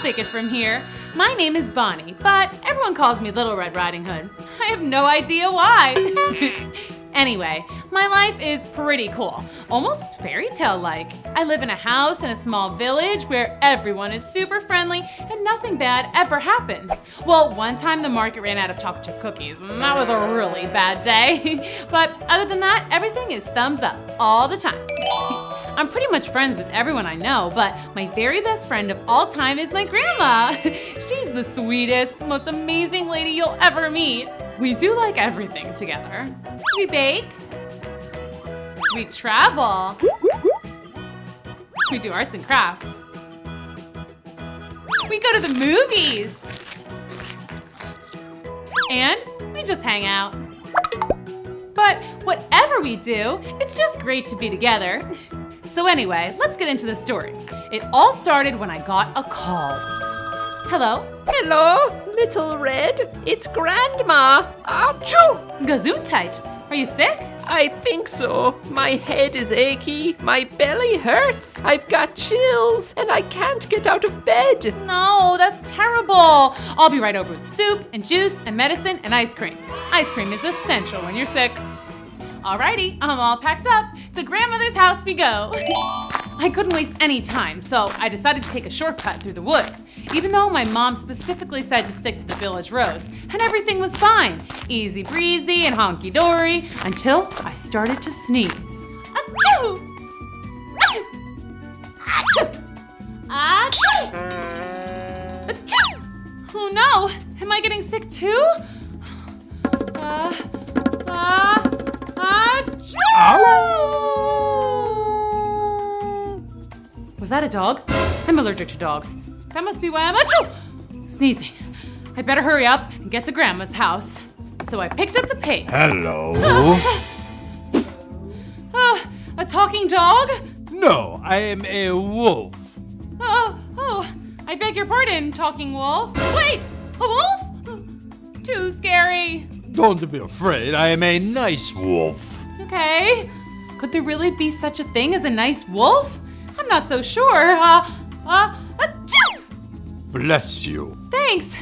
take it from here. My name is Bonnie, but everyone calls me Little Red Riding Hood. I have no idea why. Anyway, my life is pretty cool, almost fairy tale-like. I live in a house in a small village where everyone is super friendly and nothing bad ever happens. Well, one time the market ran out of chocolate chip cookies, and that was a really bad day. But other than that, everything is thumbs up all the time. I'm pretty much friends with everyone I know, but my very best friend of all time is my grandma. She's the sweetest, most amazing lady you'll ever meet. We do like everything together. We bake. We travel. We do arts and crafts. We go to the movies. And we just hang out. But whatever we do, it's just great to be together. So anyway, let's get into the story. It all started when I got a call. Hello? Hello, Little Red. It's Grandma. Achoo! Gesundheit. Are you sick? I think so. My head is achy, my belly hurts, I've got chills, and I can't get out of bed. No, that's terrible. I'll be right over with soup and juice and medicine and ice cream. Ice cream is essential when you're sick. Alrighty, I'm all packed up. To grandmother's house we go. I couldn't waste any time, so I decided to take a shortcut through the woods, even though my mom specifically said to stick to the village roads, and everything was fine. Easy breezy and honky-dory, until I started to sneeze. Achoo! Achoo! Achoo! Achoo! Achoo! Oh no, am I getting sick too? Was that a dog? I'm allergic to dogs. That must be why I'm sneezing. I better hurry up and get to Grandma's house. So I picked up the pace. Hello? A talking dog? No, I am a wolf. Oh, I beg your pardon, talking wolf. Wait, a wolf? Too scary. Don't be afraid, I am a nice wolf. Okay. Could there really be such a thing as a nice wolf? I'm not so sure. Bless you. Thanks.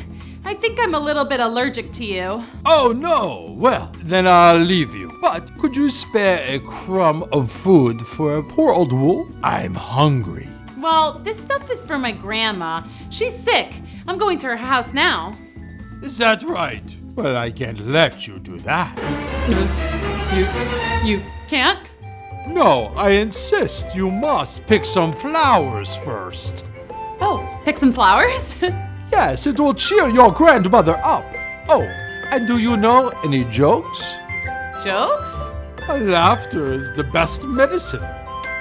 I think I'm a little bit allergic to you. Oh no, well, then I'll leave you. But could you spare a crumb of food for a poor old wolf? I'm hungry. Well, this stuff is for my grandma. She's sick. I'm going to her house now. Is that right? Well, I can't let you do that. You can't? No, I insist. You must pick some flowers first. Oh, pick some flowers? Yes, it will cheer your grandmother up. Oh, and do you know any jokes? Jokes? Laughter is the best medicine.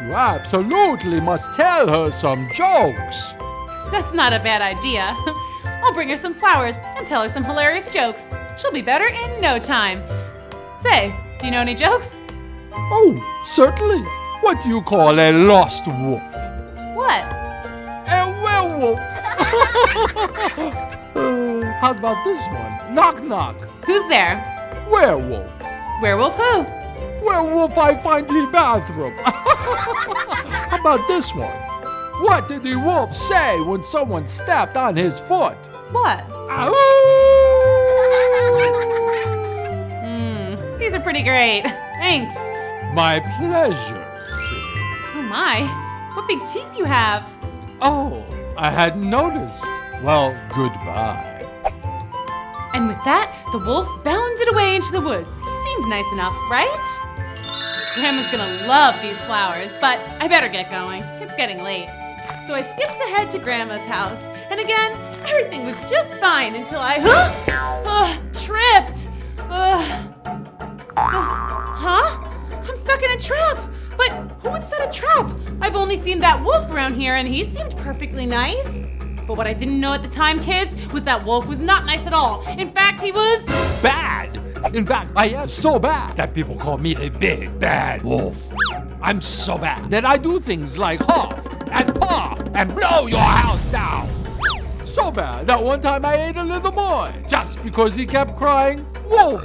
You absolutely must tell her some jokes. That's not a bad idea. I'll bring her some flowers and tell her some hilarious jokes. She'll be better in no time. Say, do you know any jokes? Oh, certainly. What do you call a lost wolf? What? A werewolf. How about this one? Knock, knock. Who's there? Werewolf. Werewolf who? Werewolf I find in the bathroom. How about this one? What did the wolf say when someone stepped on his foot? What? Ow! These are pretty great. Thanks. My pleasure. Oh my, what big teeth you have. Oh, I hadn't noticed. Well, goodbye. And with that, the wolf bounded away into the woods. He seemed nice enough, right? Grandma's gonna love these flowers, but I better get going. It's getting late. So I skipped ahead to Grandma's house, and again, everything was just fine until I tripped. Huh? I'm stuck in a trap. But who would set a trap? I've only seen that wolf around here, and he seemed perfectly nice. But what I didn't know at the time, kids, was that wolf was not nice at all. In fact, he was bad. In fact, I am so bad that people call me a big bad wolf. I'm so bad that I do things like huff and puff and blow your house down. So bad that one time I ate a little boy just because he kept crying, wolf.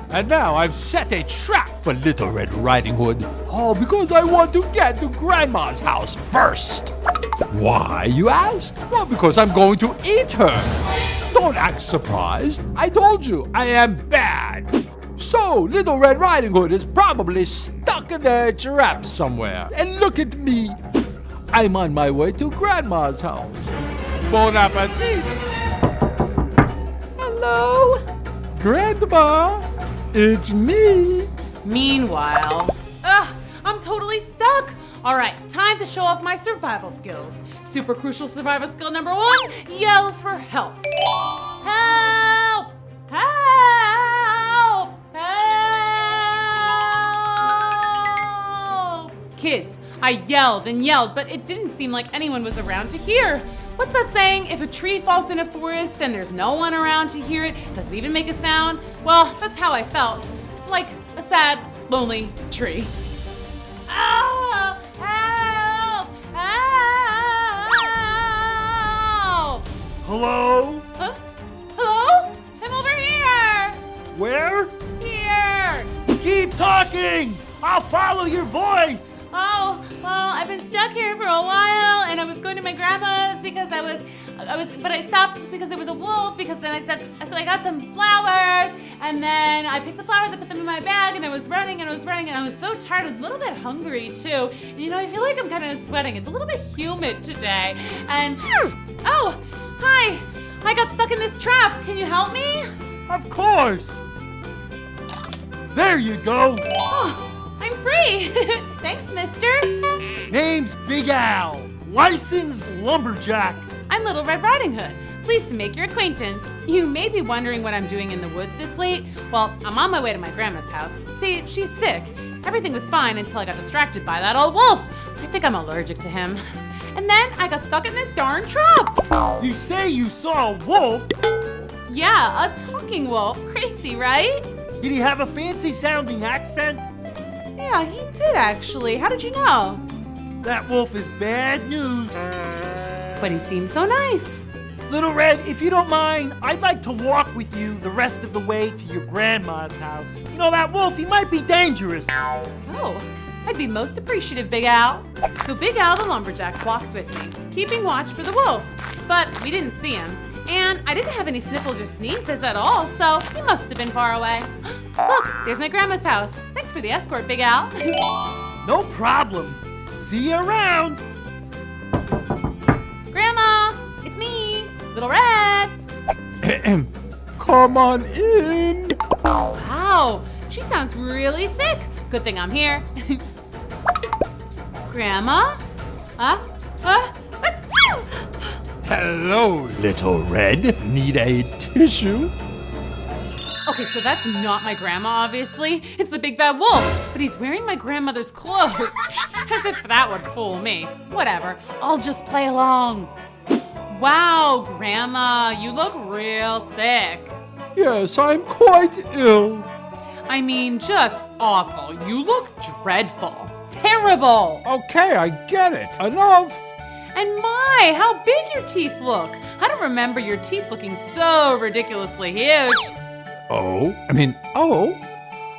And now I've set a trap for Little Red Riding Hood. All because I want to get to Grandma's house first. Why, you ask? Well, because I'm going to eat her. Don't act surprised. I told you, I am bad. So, Little Red Riding Hood is probably stuck in a trap somewhere. And look at me. I'm on my way to Grandma's house. Bon appetit. Hello? Grandma, it's me. Meanwhile, I'm totally stuck. All right, time to show off my survival skills. Super crucial survival skill number 1, yell for help. Help! Help! Help! Kids, I yelled and yelled, but it didn't seem like anyone was around to hear. What's that saying? If a tree falls in a forest and there's no one around to hear it, does it even make a sound? Well, that's how I felt. Like a sad, lonely tree. Oh, help! Help! Hello? Huh? Hello? I'm over here! Where? Here! Keep talking! I'll follow your voice! Oh, well, I've been stuck here for a while, and I was going to my grandma's because but I stopped because there was a wolf, because then so I got some flowers, and then I picked the flowers, I put them in my bag, and I was running, and I was so tired, I was a little bit hungry, too. You know, I feel like I'm kind of sweating. It's a little bit humid today, and, oh, hi, I got stuck in this trap. Can you help me? Of course! There you go! Oh, I'm free. Thanks, mister. Name's Big Al, licensed lumberjack. I'm Little Red Riding Hood. Pleased to make your acquaintance. You may be wondering what I'm doing in the woods this late. Well, I'm on my way to my grandma's house. See, she's sick. Everything was fine until I got distracted by that old wolf. I think I'm allergic to him. And then I got stuck in this darn trap. You say you saw a wolf? Yeah, a talking wolf. Crazy, right? Did he have a fancy sounding accent? Yeah, he did actually. How did you know? That wolf is bad news. But he seemed so nice. Little Red, if you don't mind, I'd like to walk with you the rest of the way to your grandma's house. You know, that wolf, he might be dangerous. Oh, I'd be most appreciative, Big Al. So Big Al the lumberjack walked with me, keeping watch for the wolf. But we didn't see him, and I didn't have any sniffles or sneezes at all, so he must have been far away. Look, there's my grandma's house. Thanks for the escort, Big Al. No problem. See you around. Grandma, it's me, Little Red. Come on in. Wow, she sounds really sick. Good thing I'm here. Grandma? Hello, Little Red. Need a tissue? Okay, so that's not my grandma, obviously. It's the big bad wolf, but he's wearing my grandmother's clothes. As if that would fool me. Whatever, I'll just play along. Wow, Grandma, you look real sick. Yes, I'm quite ill. I mean, just awful. You look dreadful. Terrible. Okay, I get it. Enough. And my, how big your teeth look. I don't remember your teeth looking so ridiculously huge. Oh.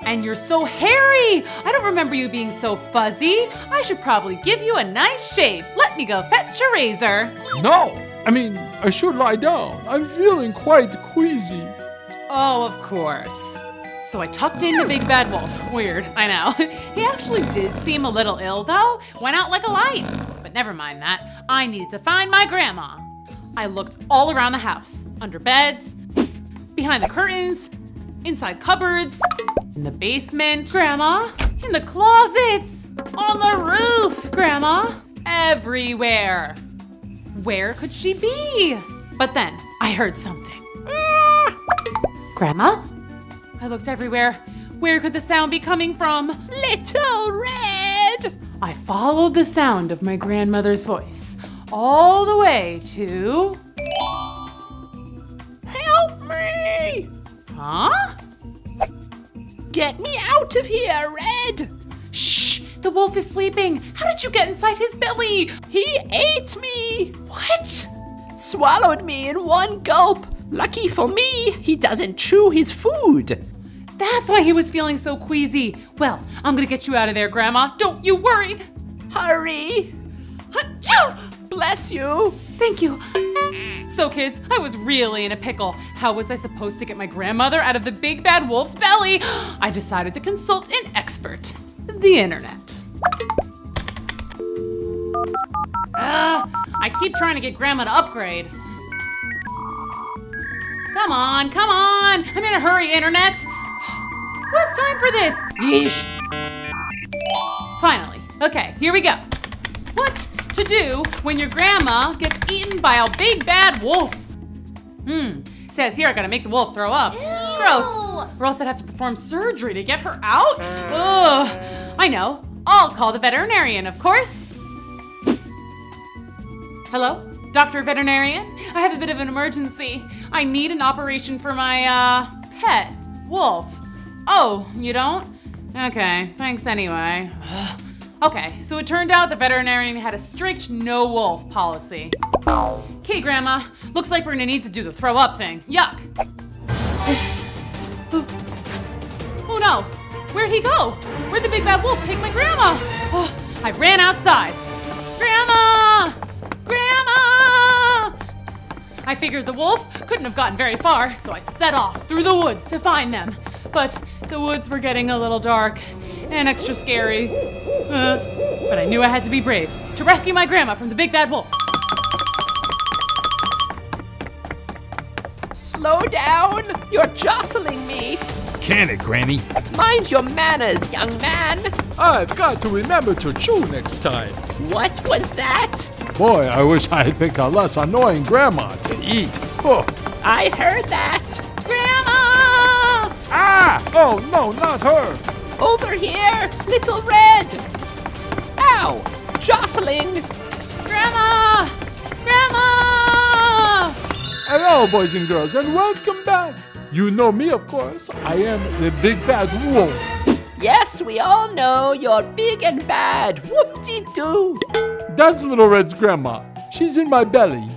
And you're so hairy. I don't remember you being so fuzzy. I should probably give you a nice shave. Let me go fetch a razor. No. I should lie down. I'm feeling quite queasy. Oh, of course. So I tucked in the big bad wolf. Weird, I know. He actually did seem a little ill though. Went out like a light. But never mind that. I needed to find my grandma. I looked all around the house. Under beds, behind the curtains, inside cupboards, in the basement. Grandma, in the closets, on the roof. Grandma, everywhere. Where could she be? But then I heard something. Grandma? I looked everywhere. Where could the sound be coming from? Little Red! I followed the sound of my grandmother's voice all the way to... Help me! Huh? Get me out of here, Red! Shh! The wolf is sleeping. How did you get inside his belly? He ate me! What? Swallowed me in one gulp. Lucky for me, he doesn't chew his food. That's why he was feeling so queasy. Well, I'm gonna get you out of there, Grandma. Don't you worry. Hurry! Achoo! Bless you! Thank you. So kids, I was really in a pickle. How was I supposed to get my grandmother out of the big bad wolf's belly? I decided to consult an expert, the internet. I keep trying to get Grandma to upgrade. Come on, come on. I'm in a hurry, internet. What's time for this? Yeesh. Finally. Okay, here we go. What to do when your grandma gets eaten by a big bad wolf? Says here I gotta make the wolf throw up. Ew. Gross. Or else I'd have to perform surgery to get her out? Ugh. I know. I'll call the veterinarian, of course. Hello? Dr. Veterinarian? I have a bit of an emergency. I need an operation for my, pet, wolf. Oh, you don't? Okay, thanks anyway. Okay, so it turned out the veterinarian had a strict no wolf policy. Okay, Grandma, looks like we're gonna need to do the throw up thing. Yuck. Oh no, where'd he go? Where'd the big bad wolf take my grandma? Oh, I ran outside. Grandma! Grandma! I figured the wolf couldn't have gotten very far, so I set off through the woods to find them. But the woods were getting a little dark and extra scary. But I knew I had to be brave to rescue my grandma from the big bad wolf. Slow down! You're jostling me! Can it, Granny? Mind your manners, young man! I've got to remember to chew next time. What was that? Boy, I wish I had picked a less annoying grandma to eat. Oh. I heard that! Grandma! Ah! Oh, no, not her! Over here, little red! Ow! Jostling! Grandma! Grandma! Hello, boys and girls, and welcome back. You know me, of course. I am the big bad wolf. Yes, we all know you're big and bad. Whoop-de-doo! That's Little Red's grandma. She's in my belly.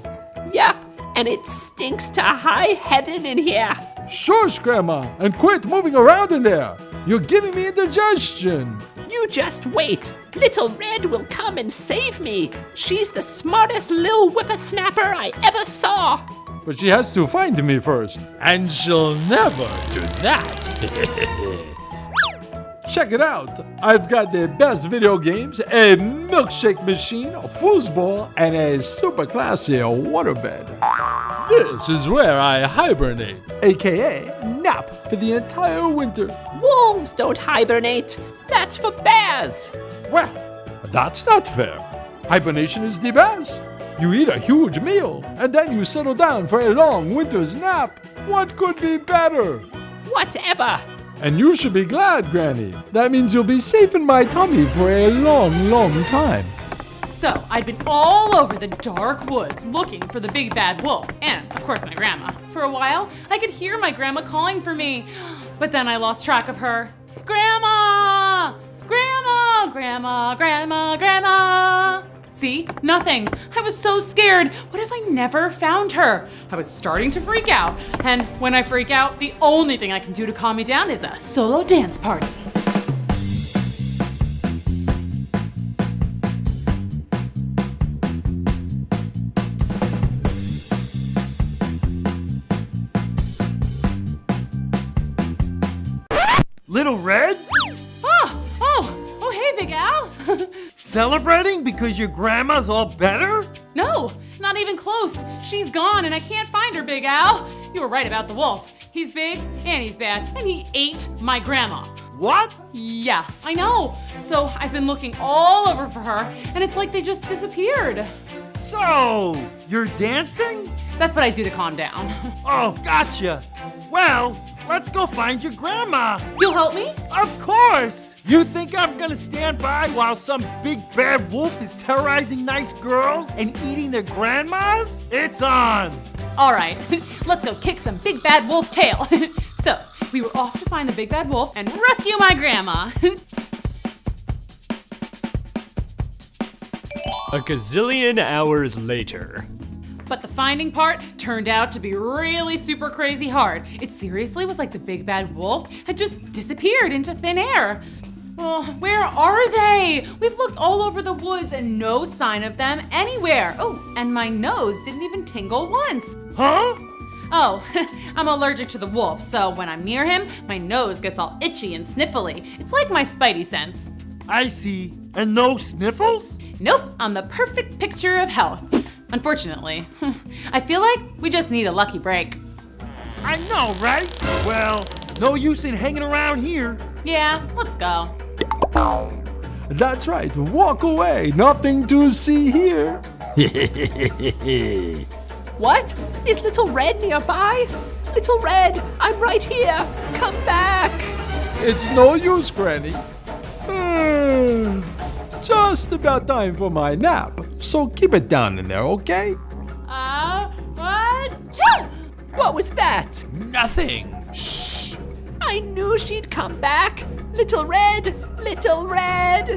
Yep, and it stinks to high heaven in here. Shush, Grandma, and quit moving around in there. You're giving me indigestion. You just wait. Little Red will come and save me. She's the smartest little whippersnapper I ever saw. But she has to find me first. And she'll never do that. Check it out. I've got the best video games, a milkshake machine, a foosball, and a super classy waterbed. This is where I hibernate, aka nap for the entire winter. Wolves don't hibernate. That's for bears. Well, that's not fair. Hibernation is the best. You eat a huge meal, and then you settle down for a long winter's nap. What could be better? Whatever. And you should be glad, Granny. That means you'll be safe in my tummy for a long, long time. So, I'd been all over the dark woods looking for the big bad wolf, and of course my grandma. For a while, I could hear my grandma calling for me, but then I lost track of her. Grandma! Grandma! Grandma! Grandma! Grandma! See? Nothing. I was so scared. What if I never found her? I was starting to freak out, and when I freak out, the only thing I can do to calm me down is a solo dance party. Little Red? Oh, hey, Big Al. Celebrating because your grandma's all better? No, not even close. She's gone and I can't find her, Big Al. You were right about the wolf. He's big and he's bad and he ate my grandma. What? Yeah, I know. So I've been looking all over for her and it's like they just disappeared. So, you're dancing? That's what I do to calm down. Oh, gotcha. Well, let's go find your grandma. You'll help me? Of course! You think I'm gonna stand by while some big bad wolf is terrorizing nice girls and eating their grandmas? It's on! All right, let's go kick some big bad wolf tail. So, we were off to find the big bad wolf and rescue my grandma. A gazillion hours later. But the finding part turned out to be really super crazy hard. It seriously was like the big bad wolf had just disappeared into thin air. Oh, where are they? We've looked all over the woods and no sign of them anywhere. Oh, and my nose didn't even tingle once. Huh? Oh, I'm allergic to the wolf, so when I'm near him, my nose gets all itchy and sniffly. It's like my spidey sense. I see. And no sniffles? Nope, I'm the perfect picture of health. Unfortunately, I feel like we just need a lucky break. I know, right? Well, no use in hanging around here. Yeah, let's go. That's right, walk away. Nothing to see here. What? Is Little Red nearby? Little Red, I'm right here. Come back. It's no use, Granny. Just about time for my nap. So keep it down in there, okay? What was that? Nothing. Shh! I knew she'd come back. Little Red! Little Red!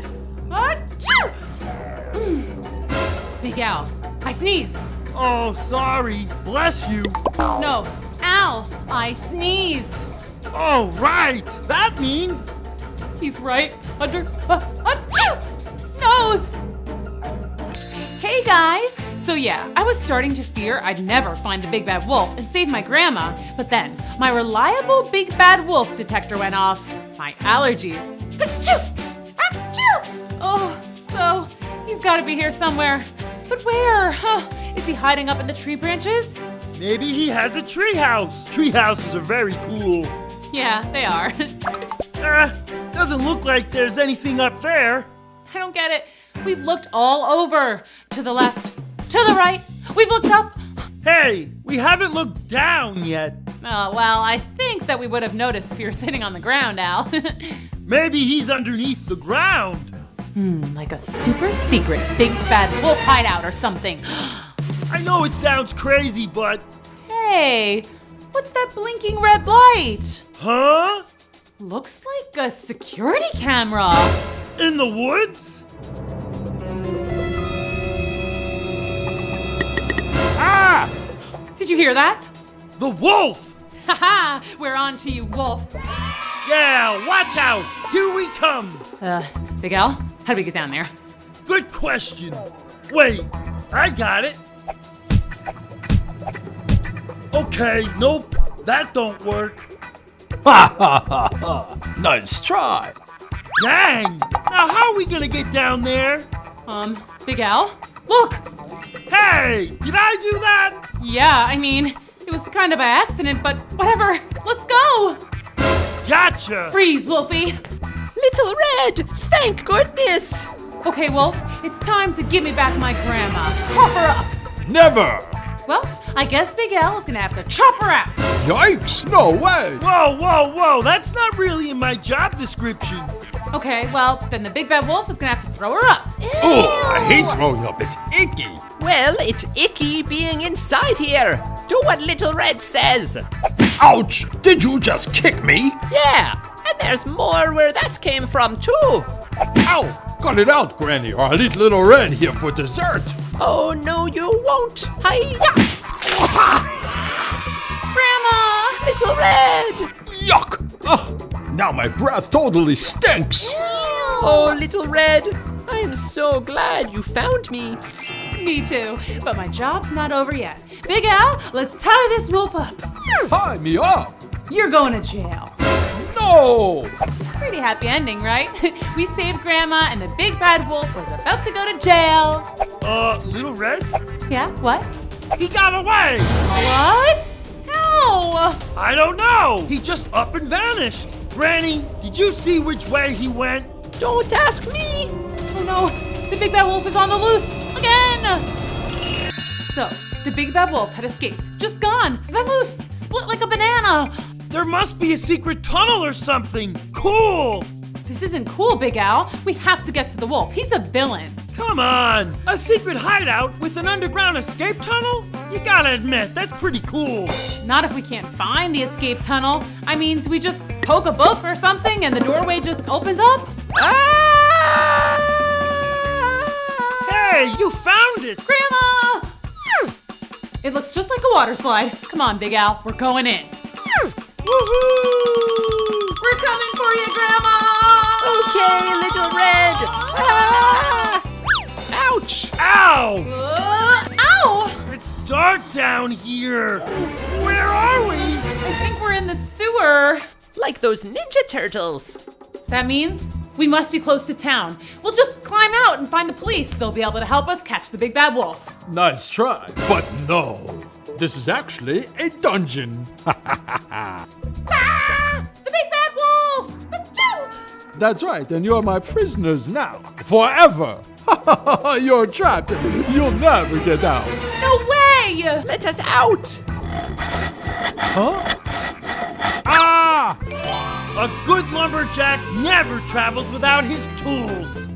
Big Al, I sneezed. Oh, sorry. Bless you. No, Al, I sneezed. Oh, right. That means... He's right under nose. Hey guys. So yeah, I was starting to fear I'd never find the big bad wolf and save my grandma, but then my reliable big bad wolf detector went off. My allergies. Oh, so he's got to be here somewhere. But where? Is he hiding up in the tree branches? Maybe he has a treehouse. Treehouses are very cool. Yeah, they are. Doesn't look like there's anything up there. I don't get it. We've looked all over. To the left, to the right. We've looked up. Hey, we haven't looked down yet. Oh, well, I think that we would have noticed if you were sitting on the ground, Al. Maybe he's underneath the ground. Like a super secret big bad wolf hideout or something. I know it sounds crazy, but... Hey, what's that blinking red light? Huh? Looks like a security camera. In the woods? Ah! Did you hear that? The wolf! Haha, we're on to you, wolf. Yeah, watch out! Here we come! Big Al, how do we get down there? Good question. Wait, I got it. Okay, nope, that don't work. Ha ha ha ha! Nice try. Dang! Now how are we gonna get down there? Big Al, look! Hey, did I do that? Yeah, I mean, it was kind of by accident, but whatever. Let's go! Gotcha! Freeze, Wolfie! Little Red! Thank goodness! Okay, Wolf, it's time to give me back my grandma. Cough her up! Never. Well, I guess Big Al is gonna have to chop her out. Yikes! No way. Whoa, whoa, whoa, that's not really in my job description. Okay, well, then the Big Bad Wolf is gonna have to throw her up. Oh, I hate throwing up. It's icky. Well, it's icky being inside here. Do what Little Red says. Ouch! Did you just kick me? Yeah, and there's more where that came from too. Ow! Cut it out, Granny, or I'll eat Little Red here for dessert. Oh, no, you won't. Hi-ya! Grandma! Little Red! Yuck! Ugh, now my breath totally stinks. Oh, Little Red, I'm so glad you found me. Me too, but my job's not over yet. Big Al, let's tie this wolf up. Tie me up. You're going to jail. No! Pretty happy ending, right? We saved Grandma and the Big Bad Wolf was about to go to jail. Little Red? Yeah, what? He got away! What? How? I don't know! He just up and vanished. Granny, did you see which way he went? Don't ask me. Oh no, the Big Bad Wolf is on the loose again! So, the Big Bad Wolf had escaped, just gone, vamoose, split like a banana. There must be a secret tunnel or something. Cool! This isn't cool, Big Al. We have to get to the wolf. He's a villain. Come on! A secret hideout with an underground escape tunnel? You gotta admit, that's pretty cool. Not if we can't find the escape tunnel. I mean, do we just poke a book or something and the doorway just opens up? Hey, you found it! Grandma! It looks just like a water slide. Come on, Big Al, we're going in. Woohoo! We're coming for you, Grandma! Okay, Little Red. Ah! Ouch! Ow! Ow! It's dark down here. Where are we? I think we're in the sewer. Like those Ninja Turtles. That means we must be close to town. We'll just climb out and find the police. They'll be able to help us catch the big bad wolf. Nice try. But no, this is actually a dungeon. Ah! The big bad wolf! Achoo! That's right, and you're my prisoners now. Forever. You're trapped. You'll never get out. No way! Let us out. Huh? Ah! A good lumberjack never travels without his tools.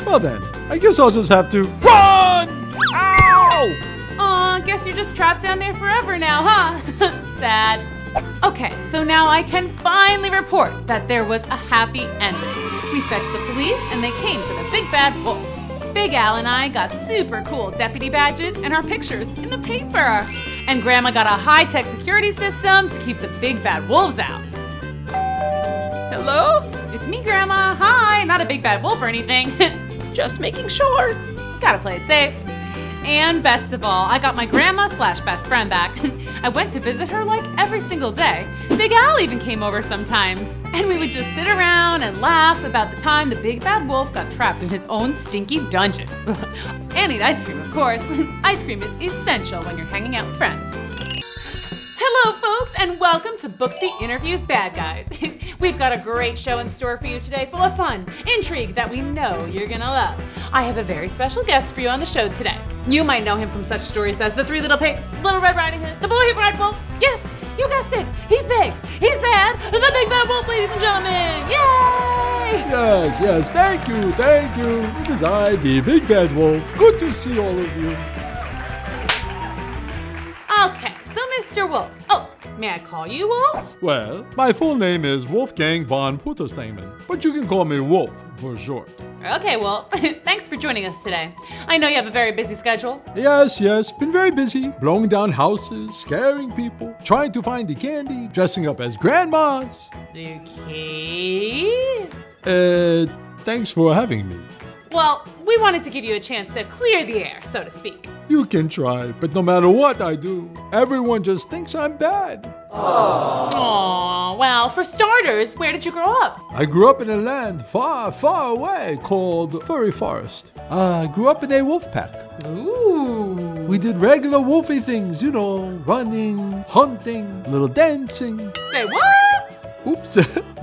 Well then, I guess I'll just have to run! Ow! Aw, guess you're just trapped down there forever now, huh? Sad. Okay, so now I can finally report that there was a happy ending. We fetched the police and they came for the big bad wolf. Big Al and I got super cool deputy badges and our pictures in the paper. And Grandma got a high-tech security system to keep the big bad wolves out. Hello? It's me, Grandma. Hi, not a big bad wolf or anything. Just making sure. Gotta play it safe. And best of all, I got my grandma/best friend back. I went to visit her like every single day. Big Al even came over sometimes. And we would just sit around and laugh about the time the big bad wolf got trapped in his own stinky dungeon. And eat ice cream, of course. Ice cream is essential when you're hanging out with friends. Hello, folks, and welcome to Booksy Interviews Bad Guys. We've got a great show in store for you today, full of fun, intrigue that we know you're gonna love. I have a very special guest for you on the show today. You might know him from such stories as The Three Little Pigs, Little Red Riding Hood, The Boy Who Cried Wolf. Yes, you guessed it. He's big. He's bad. The Big Bad Wolf, ladies and gentlemen. Yay! Yes, thank you. It is I, the Big Bad Wolf. Good to see all of you. Okay, so Mr. Wolf. Oh, may I call you Wolf? Well, my full name is Wolfgang von Putterstein, but you can call me Wolf for short. Okay, Wolf. Thanks for joining us today. I know you have a very busy schedule. Yes, been very busy, blowing down houses, scaring people, trying to find the candy, dressing up as grandmas. Okay. Thanks for having me. Well, we wanted to give you a chance to clear the air, so to speak. You can try, but no matter what I do, everyone just thinks I'm bad. Aww, well, for starters, where did you grow up? I grew up in a land far, far away called Furry Forest. I grew up in a wolf pack. Ooh. We did regular wolfy things, running, hunting, little dancing. Say what? Oops,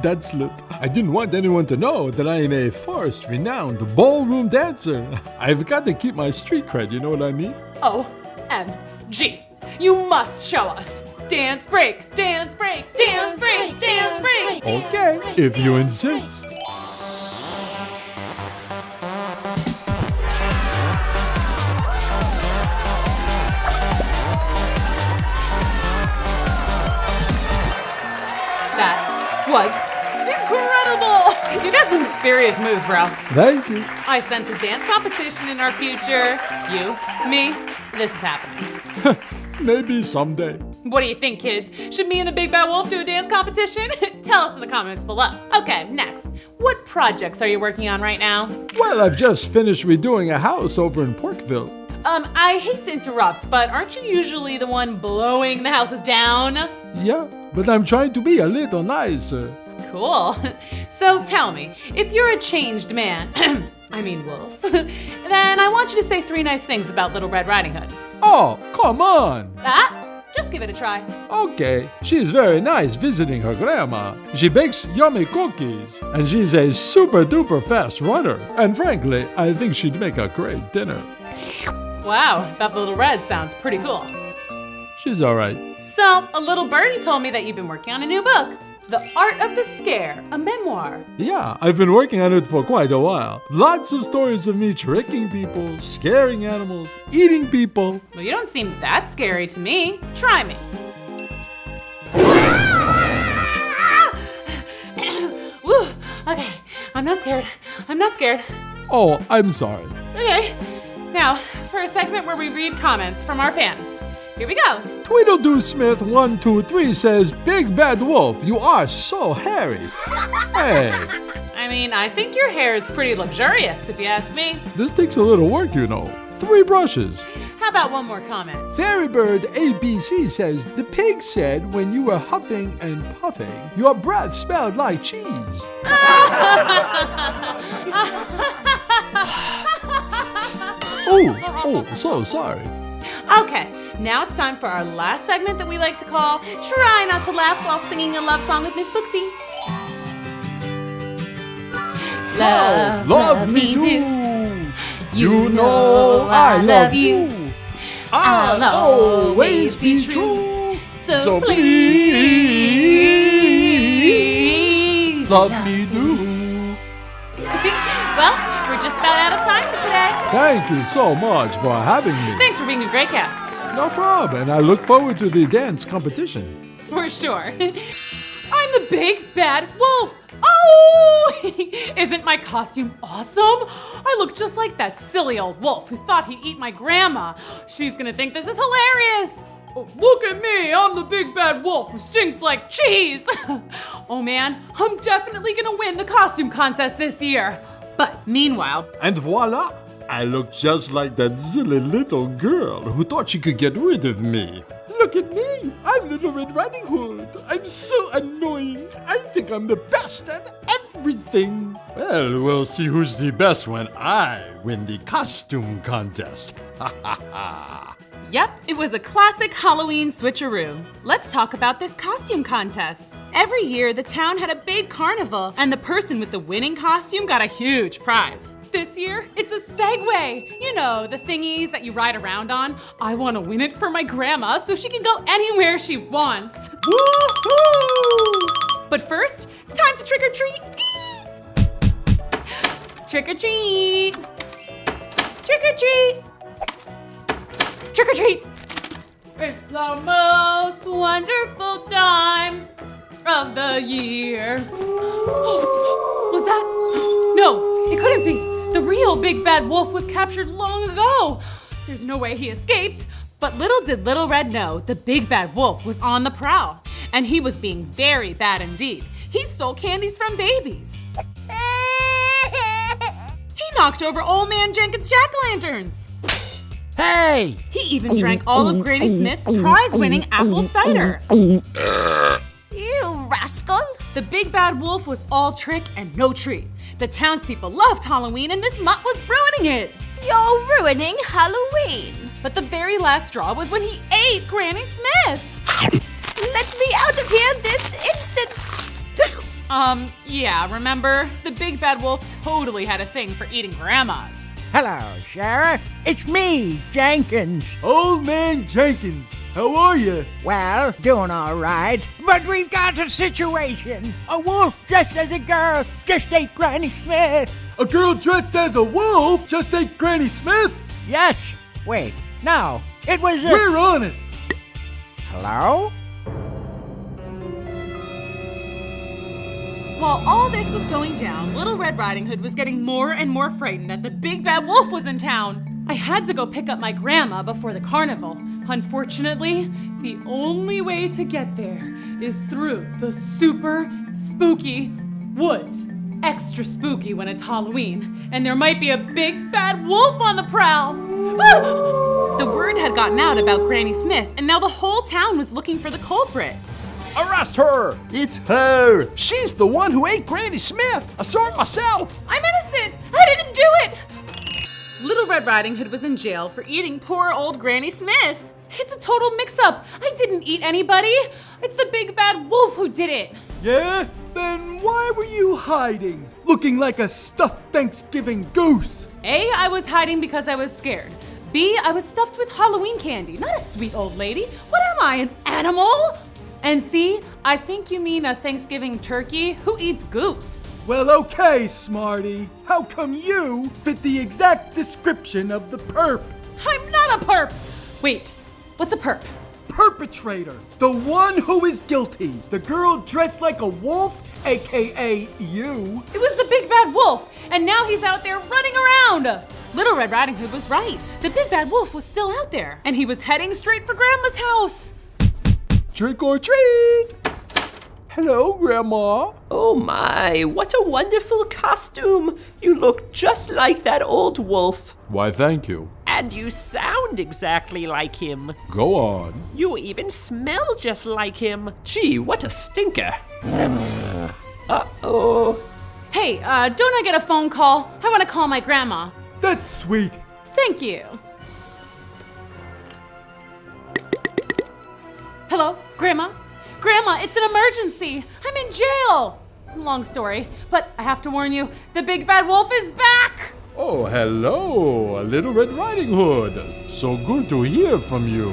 that slipped. I didn't want anyone to know that I am a forest-renowned ballroom dancer. I've got to keep my street cred, you know what I mean? OMG. You must show us. Dance break, dance break, dance break, dance break. Okay, if you insist. That was incredible. You got some serious moves, bro. Thank you. I sense a dance competition in our future. You, me, this is happening. Maybe someday. What do you think, kids? Should me and the Big Bad Wolf do a dance competition? Tell us in the comments below. Okay, next. What projects are you working on right now? Well, I've just finished redoing a house over in Porkville. I hate to interrupt, but aren't you usually the one blowing the houses down? Yeah, but I'm trying to be a little nicer. Cool. So tell me, if you're a changed man, I mean wolf, then I want you to say 3 nice things about Little Red Riding Hood. Oh, come on. Just give it a try. Okay, she's very nice visiting her grandma. She bakes yummy cookies, and she's a super duper fast runner. And frankly, I think she'd make a great dinner. Wow, that Little Red sounds pretty cool. She's all right. So, a little birdie told me that you've been working on a new book, The Art of the Scare, a memoir. Yeah, I've been working on it for quite a while. Lots of stories of me tricking people, scaring animals, eating people. Well, you don't seem that scary to me. Try me. Woo, okay, I'm not scared. Oh, I'm sorry. Okay, now, for for a segment where we read comments from our fans. Here we go. Tweedledoo Smith 123 says, Big Bad Wolf, you are so hairy. Hey, I mean, I think your hair is pretty luxurious, if you ask me. this takes a little work, you know. 3 brushes. How about one more comment? Fairybird ABC says, the pig said when you were huffing and puffing, your breath smelled like cheese. Oh, so sorry. Okay, now it's time for our last segment that we like to call Try Not to Laugh While Singing a Love Song with Miss Booksy. Love me do. You know I love you. I'll always be true. So please love me do. Well, we're just about out of time for today. Thank you so much for having me. Thanks for being a great guest. No problem, and I look forward to the dance competition. For sure. I'm the big bad wolf. Oh! Isn't my costume awesome? I look just like that silly old wolf who thought he'd eat my grandma. She's gonna think this is hilarious. Oh, look at me, I'm the big bad wolf who stinks like cheese. Oh man, I'm definitely gonna win the costume contest this year. But meanwhile, And voila! I look just like that silly little girl who thought she could get rid of me. Look at me! I'm Little Red Riding Hood. I'm so annoying. I think I'm the best at everything. Well, we'll see who's the best when I win the costume contest. Ha ha ha. yep, it was a classic Halloween switcheroo. Let's talk about this costume contest. Every year, the town had a big carnival, and the person with the winning costume got a huge prize. This year, it's a Segway. You know, the thingies that you ride around on. I want to win it for my grandma so she can go anywhere she wants. Woohoo! But first, time to trick or treat. Trick or treat. Trick or treat. Trick or treat. It's the most wonderful time of the year. Was that? No, it couldn't be. The real big bad wolf was captured long ago. There's no way he escaped. But little did Little Red know, the big bad wolf was on the prowl. And he was being very bad indeed. He stole candies from babies. He knocked over Old Man Jenkins' jack-o'-lanterns. Hey! He even drank all of Granny Smith's prize-winning apple cider. You rascal! The big bad wolf was all trick and no treat. The townspeople loved Halloween and this mutt was ruining it. You're ruining Halloween! But the very last straw was when he ate Granny Smith. Let me out of here this instant! Yeah, remember? The big bad wolf totally had a thing for eating grandmas. Hello, Sheriff. It's me, Jenkins. Old Man Jenkins, how are you? Well, doing all right. But we've got a situation. A wolf dressed as a girl just ate Granny Smith. A girl dressed as a wolf just ate Granny Smith? Yes. Wait. No. It was a... We're on it. Hello? While all this was going down, Little Red Riding Hood was getting more and more frightened that the big bad wolf was in town. I had to go pick up my grandma before the carnival. Unfortunately, the only way to get there is through the super spooky woods. Extra spooky when it's Halloween, and there might be a big bad wolf on the prowl. The word had gotten out about Granny Smith, and now the whole town was looking for the culprit. Arrest her! It's her. She's the one who ate Granny Smith! I saw it myself! I'm innocent! I didn't do it! Little Red Riding Hood was in jail for eating poor old Granny Smith. It's a total mix-up. I didn't eat anybody. It's the big bad wolf who did it. Yeah? Then why were you hiding? Looking like a stuffed Thanksgiving goose. A, I was hiding because I was scared. B, I was stuffed with Halloween candy, not a sweet old lady. What am I, an animal? And C, I think you mean a Thanksgiving turkey. Who eats goose? Well, okay, Smarty. How come you fit the exact description of the perp? I'm not a perp. Wait, what's a perp? Perpetrator. The one who is guilty. The girl dressed like a wolf, aka you. It was the big bad wolf, and now he's out there running around. Little Red Riding Hood was right. The big bad wolf was still out there, and he was heading straight for Grandma's house. Trick or treat! Hello, Grandma. Oh my, what a wonderful costume. You look just like that old wolf. Why, thank you. And you sound exactly like him. Go on. You even smell just like him. Gee, what a stinker. Uh-oh. Hey, don't I get a phone call? I want to call my grandma. That's sweet. Thank you. Hello, Grandma? Grandma, it's an emergency. I'm in jail. Long story, but I have to warn you, the big bad wolf is back. Oh, hello, Little Red Riding Hood. So good to hear from you.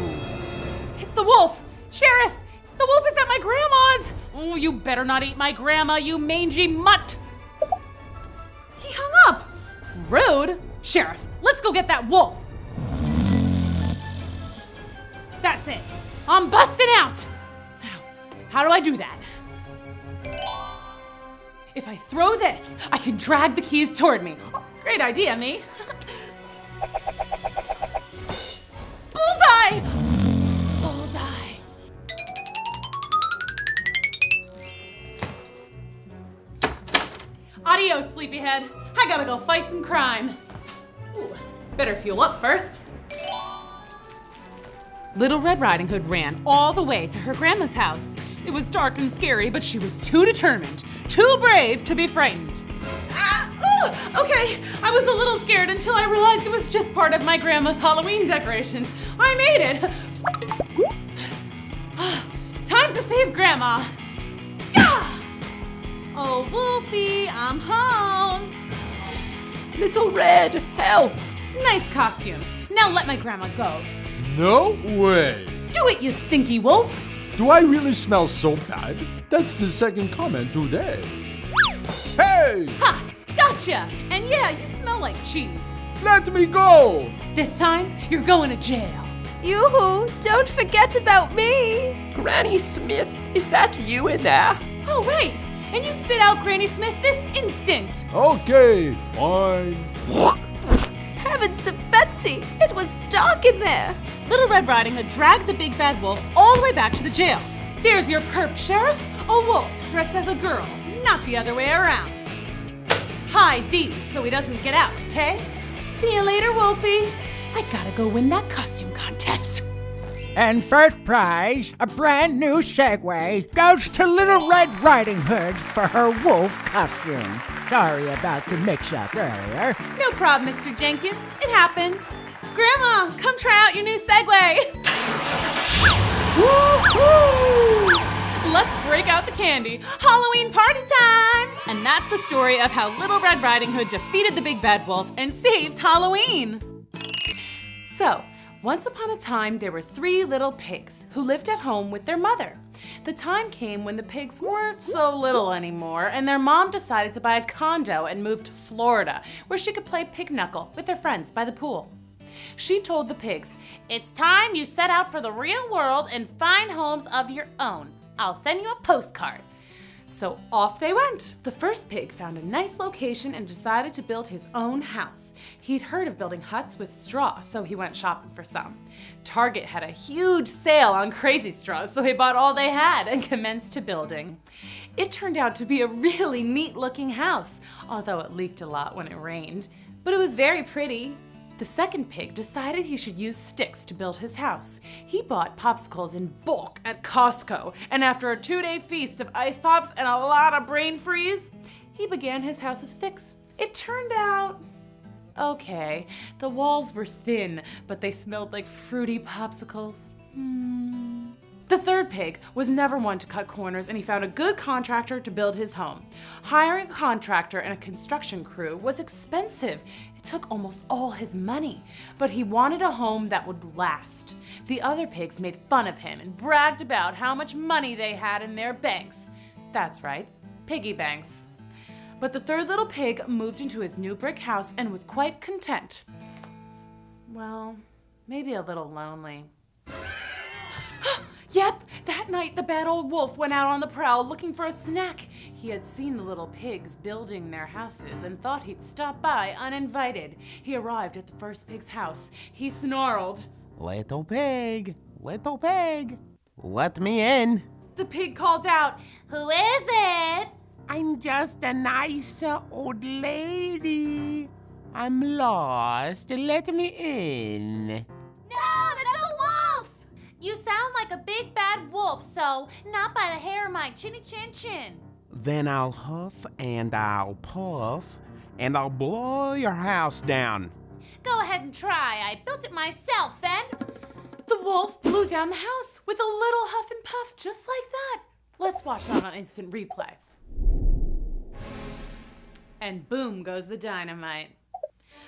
It's the wolf. Sheriff, the wolf is at my grandma's. Oh, you better not eat my grandma, you mangy mutt. He hung up. Rude. Sheriff, let's go get that wolf. That's it. I'm busting out. Now, how do I do that? If I throw this, I can drag the keys toward me. Oh, great idea, me. Bullseye! Bullseye. Adios, sleepyhead. I gotta go fight some crime. Ooh, better fuel up first. Little Red Riding Hood ran all the way to her grandma's house. It was dark and scary, but she was too determined, too brave to be frightened. Okay, I was a little scared until I realized it was just part of my grandma's Halloween decorations. I made it. Time to save Grandma. Yeah! Oh, Wolfie, I'm home. Little Red, help! Nice costume. Now let my grandma go. No way. Do it, you stinky wolf. Do I really smell so bad? That's the second comment today. Hey! Ha! Gotcha! And yeah, you smell like cheese. Let me go! This time, you're going to jail. Yoo-hoo, don't forget about me. Granny Smith, is that you in there? Oh, right. And you spit out Granny Smith this instant. Okay, fine. Heavens to Betsy, it was dark in there. Little Red Riding Hood dragged the big bad wolf all the way back to the jail. There's your perp, Sheriff. A wolf dressed as a girl, not the other way around. Hide these so he doesn't get out, okay? See you later, Wolfie. I gotta go win that costume contest. And first prize, a brand new Segway, goes to Little Red Riding Hood for her wolf costume. Sorry about the mix-up earlier. No problem, Mr. Jenkins. It happens. Grandma, come try out your new Segway. Woo-hoo! Let's break out the candy. Halloween party time! And that's the story of how Little Red Riding Hood defeated the big bad wolf and saved Halloween. So, once upon a time, there were 3 little pigs who lived at home with their mother. The time came when the pigs weren't so little anymore, and their mom decided to buy a condo and move to Florida, where she could play pig knuckle with her friends by the pool. She told the pigs, "It's time you set out for the real world and find homes of your own. I'll send you a postcard." So off they went. The first pig found a nice location and decided to build his own house. He'd heard of building huts with straw, so he went shopping for some. Target had a huge sale on crazy straws, so he bought all they had and commenced to building. It turned out to be a really neat looking house, although it leaked a lot when it rained, but it was very pretty. The second pig decided he should use sticks to build his house. He bought popsicles in bulk at Costco, and after a 2-day feast of ice pops and a lot of brain freeze, he began his house of sticks. It turned out okay. The walls were thin, but they smelled like fruity popsicles. The third pig was never one to cut corners, and he found a good contractor to build his home. Hiring a contractor and a construction crew was expensive. It took almost all his money, but he wanted a home that would last. The other pigs made fun of him and bragged about how much money they had in their banks. That's right, piggy banks. But the third little pig moved into his new brick house and was quite content. Well, maybe a little lonely. Yep, that night the bad old wolf went out on the prowl looking for a snack. He had seen the little pigs building their houses and thought he'd stop by uninvited. He arrived at the first pig's house. He snarled, Little pig, let me in. The pig called out, "Who is it?" I'm just a nice old lady. I'm lost. Let me in. No, that's a wolf! You sound like a big bad wolf, so not by the hair of my chinny chin chin. Then I'll huff and I'll puff and I'll blow your house down. Go ahead and try. I built it myself, then. The wolf blew down the house with a little huff and puff just like that. Let's watch that on instant replay. And boom goes the dynamite.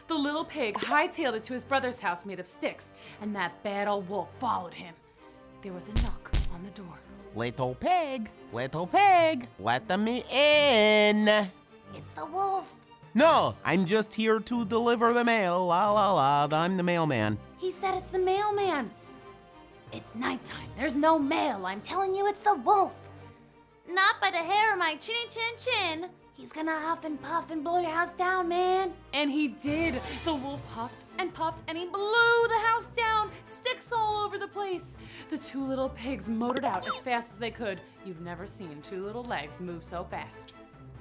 The little pig hightailed it to his brother's house made of sticks, and that bad old wolf followed him. There was a knock on the door. Little pig, let me in. It's the wolf. No, I'm just here to deliver the mail. La la la, I'm the mailman. He said it's the mailman. It's nighttime. There's no mail. I'm telling you, it's the wolf. Not by the hair of my chinny chin chin. He's gonna huff and puff and blow your house down, man. And he did. The wolf huffed and puffed and he blew the house down. Sticks all over the place. The two little pigs motored out as fast as they could. You've never seen two little legs move so fast.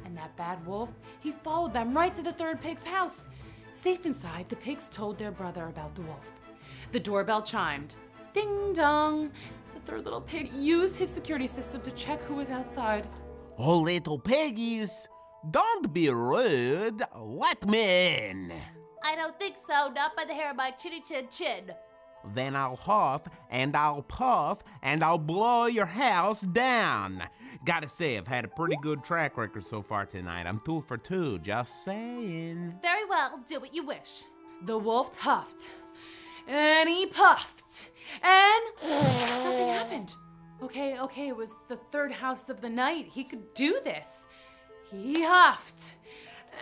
And that bad wolf, he followed them right to the third pig's house. Safe inside, the pigs told their brother about the wolf. The doorbell chimed. Ding dong. The third little pig used his security system to check who was outside. Oh, little piggies, don't be rude. Let me in. I don't think so, not by the hair of my chinny chin chin. Then I'll huff and I'll puff and I'll blow your house down. Gotta say, I've had a pretty good track record so far tonight. I'm 2 for 2, just saying. Very well, do what you wish. The wolf huffed, and he puffed, and nothing happened. Okay, it was the third house of the night. He could do this. He huffed,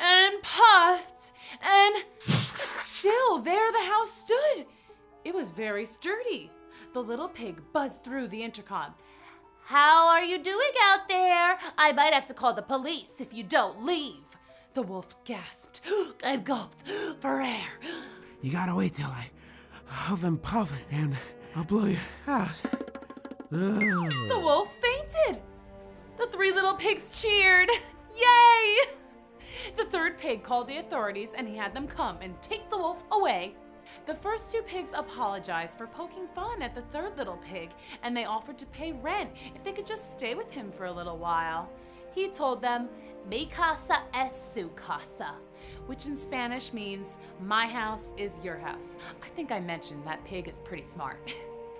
and puffed, and still there the house stood. It was very sturdy. The little pig buzzed through the intercom. How are you doing out there? I might have to call the police if you don't leave. The wolf gasped and gulped for air. You gotta wait till I huff and puff and I'll blow your house. The wolf fainted. The three little pigs cheered. Yay! The third pig called the authorities and he had them come and take the wolf away. The first two pigs apologized for poking fun at the third little pig, and they offered to pay rent if they could just stay with him for a little while. He told them, Mi casa es su casa, which in Spanish means, my house is your house. I think I mentioned that pig is pretty smart.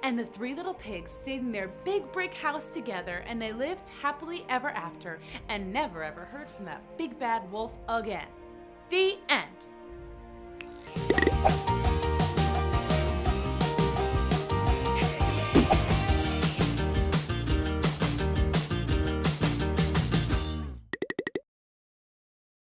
And the three little pigs stayed in their big brick house together, and they lived happily ever after, and never ever heard from that big bad wolf again. The end.